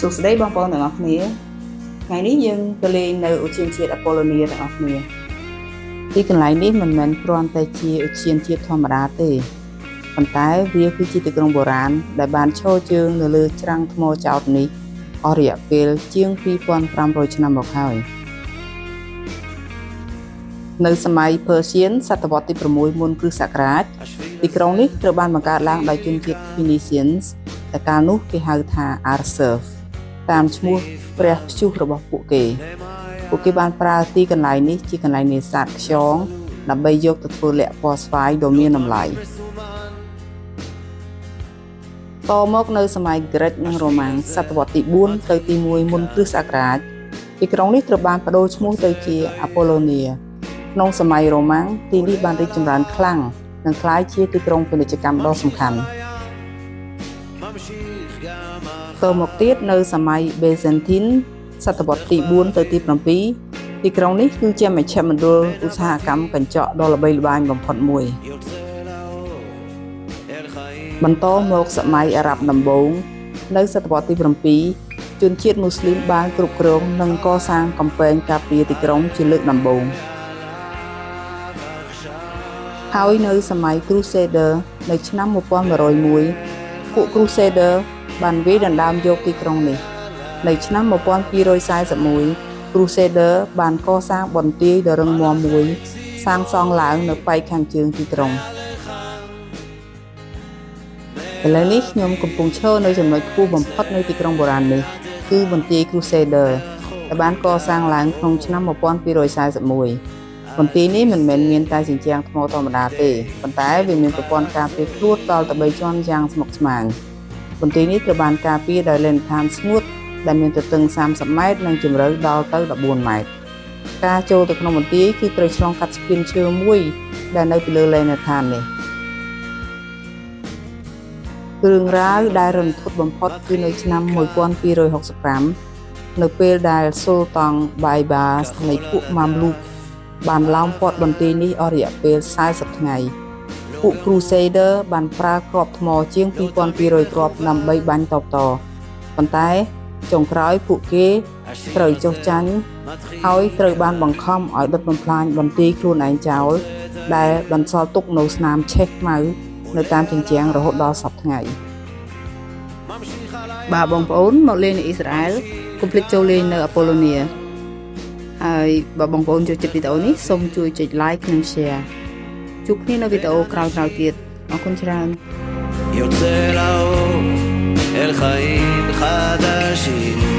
សួស្តីបងប្អូនទាំងអស់គ្នាថ្ងៃនេះយើងទៅលេងនៅឧទ្យានជាតិអប៉ូឡូនីទាំងអស់គ្នាទីកន្លែងនេះមិនមែនគ្រាន់តែជាឧទ្យានជាតិធម្មតាទេប៉ុន្តែវាគឺជាទីក្រុងបុរាណដែលបានឈរជើងនៅលើច្រាំងថ្មចោទនេះអស់រយៈពេលជាង2500ឆ្នាំមកហើយនៅសម័យពើសៀនសតវត្សទី6មុនគ្រិស្តសករាជទីក្រុងនេះត្រូវបានបង្កើតឡើងដោយជនជាតិ Phoenicians តែកាលនោះគេហៅថា Arsuf តាមឈ្មោះព្រះព្យុះរបស់ពួកគេបានប្រើទីកន្លែងនេះជាកន្លែងនេសាទខ្យងដើម្បីយកទៅធ្វើល័ខពណ៌ស្វាយដ៏មានតម្លៃតមកនៅសម័យក្រិកនិងរ៉ូម៉ាំងសតវត្សទី4ទៅទី1មុនគ្រិស្តសករាជទីក្រុងនេះត្រូវបានបដូរឈ្មោះទៅជាអាប៉ូឡូនីក្នុងសម័យរ៉ូម៉ាំងទីនេះបានរីកចម្រើនខ្លាំងនិងក្លាយជាទីក្រុងពាណិជ្ជកម្មដ៏សំខាន់តមកទៀតនៅសម័យ Byzantine សតវត្សទី4ទៅទី7ទីក្រុងនេះគឺជាមជ្ឈមណ្ឌលឧស្សាហកម្មកញ្ចក់ដ៏ល្បីល្បាញបំផុតមួយបន្តមកសម័យអារ៉ាប់ដំបូងនៅសតវត្សទី7ជនជាតិមូស្លីមបានគ្រប់គ្រងនិងកសាងកំពែងការពារទីក្រុងជាលើកដំបូងហើយនៅសម័យ Crusader នៅឆ្នាំ1101ពួក Crusader បានវាយដណ្ដើមយកទីក្រុងនេះនៅឆ្នាំ1241 Crusader បានកសាងបន្ទាយដ៏រឹងមាំមួយសាងសង់ឡើងនៅប៉ែកខាងជើងទីក្រុងឥឡូវនេះខ្ញុំកំពុងឈរនៅចំណុចខ្ពស់បំផុតនៃទីក្រុងបុរាណនេះគឺបន្ទាយ Crusader ដែលបានកសាងឡើងក្នុងឆ្នាំ1241បន្ទាយនេះមិនមែនមានតែជញ្ជាំងថ្មធម្មតាទេប៉ុន្តែវាមានប្រព័ន្ធការពារខ្លួនដល់ទៅ3ជាន់យ៉ាងស្មុគស្មាញបន្ទាយនេះត្រូវបានការពារដោយលេនឋានស្ងួតដែលមានទទឹង30ម៉ែត្រនិងជម្រៅដល់ទៅ14ម៉ែត្រការចូលទៅក្នុងបន្ទាយគឺត្រូវឆ្លងកាត់ស្ពានឈើមួយដែលនៅពីលើលេនឋាននេះរឿងរ៉ាវដែលរន្ធត់បំផុតគឺនៅឆ្នាំ1265នៅពេលដែលស៊ុលតង់បាយបានៃពួកម៉ាំលូកបានឡោមព័ទ្ធបន្ទាយនេះអស់រយៈពេល40ថ្ងៃពួក Crusader បានប្រើគ្រាប់ថ្មជាង2200គ្រាប់ដើម្បីបាញ់តបតប៉ុន្តែចុងក្រោយពួកគេត្រូវចុះចាញ់ហើយត្រូវបានបង្ខំឲ្យដុតបំផ្លាញបន្ទាយខ្លួនឯងចោលដែលបន្សល់ទុកនៅស្នាមឆេះខ្មៅនៅតាមជញ្ជាំងរហូតដល់សព្វថ្ងៃបាទបងប្អូនមកលេងនៅអ៊ីស្រាអែលកុំភ្លេចចូលលេងនៅអាប៉ូឡូនីហើយបើបងប្អូនចូលចិត្តវីដេអូនេះសូមជួយចុច like និង share ជួបគ្នានៅវីដេអូក្រោយៗទៀតអរគុណច្រើនיוצא לאור אל חיים חדשים